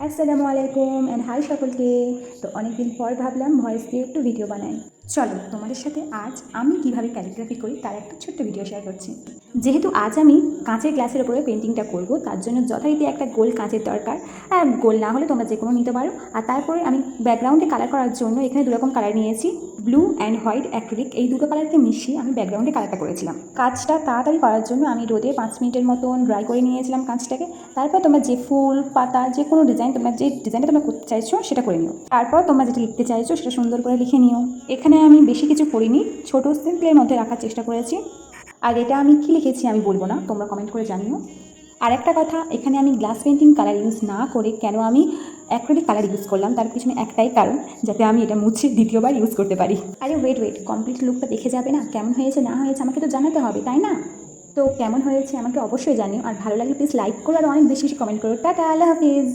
আসসালামু আলাইকুম and high সকলকে। তো অনেকদিন পর ভাবলাম ভয়েস দিয়ে একটু ভিডিও বানাই। চলো তোমাদের সাথে আজ আমি কিভাবে ক্যালিগ্রাফি করি তার একটা ছোট্ট ভিডিও শেয়ার করছি। যেহেতু আজ আমি কাঁচের গ্লাসের উপরে পেন্টিংটা করব, তার জন্য যথারীতি একটা গোল কাঁচের দরকার। আর গোল না হলে তোমরা যে কোনো নিতে পারো। আর তারপরে আমি ব্যাকগ্রাউন্ডে কালার করার জন্য এখানে দুরকম কালার নিয়েছি, ব্লু অ্যান্ড হোয়াইট অ্যাক্রিলিক। এই দুটো কালারকে মিশিয়ে আমি ব্যাকগ্রাউন্ডে কালারটা করেছিলাম। কাজটা তাড়াতাড়ি করার জন্য আমি রোদে 5 মিনিটের মতন ড্রাই করে নিয়েছিলাম কাঁচটাকে। তারপর তোমরা যে ফুল পাতা যে কোনো ডিজাইন, তোমরা যে ডিজাইনটা তোমরা করতে চাইছো সেটা করে নিও। তারপর তোমরা যেটা লিখতে চাইছো সেটা সুন্দর করে লিখে নিও। এখানে আমি বেশি কিছু করিনি, ছোটো সিম্পলের মধ্যে রাখার চেষ্টা করেছি। আর এটা আমি কী লিখেছি আমি বলবো না, তোমরা কমেন্ট করে জানিও। আর একটা কথা, এখানে আমি গ্লাস পেন্টিং কালার ইউজ না করে কেন আমি অ্যাক্রিলিক কালার ইউজ করলাম তার পিছনে একটাই কারণ, যাতে আমি এটা মুছে দ্বিতীয়বার ইউজ করতে পারি। আরে ওয়েট, কমপ্লিট লুকটা দেখে যাবে না? কেমন হয়েছে না হয়েছে আমাকে তো জানাতে হবে, তাই না? তো কেমন হয়েছে আমাকে অবশ্যই জানিও। আর ভালো লাগলে প্লিজ লাইক করো আর অনেক বেশি বেশি কমেন্ট করো। টাটা, আল্লাহ হাফিজ।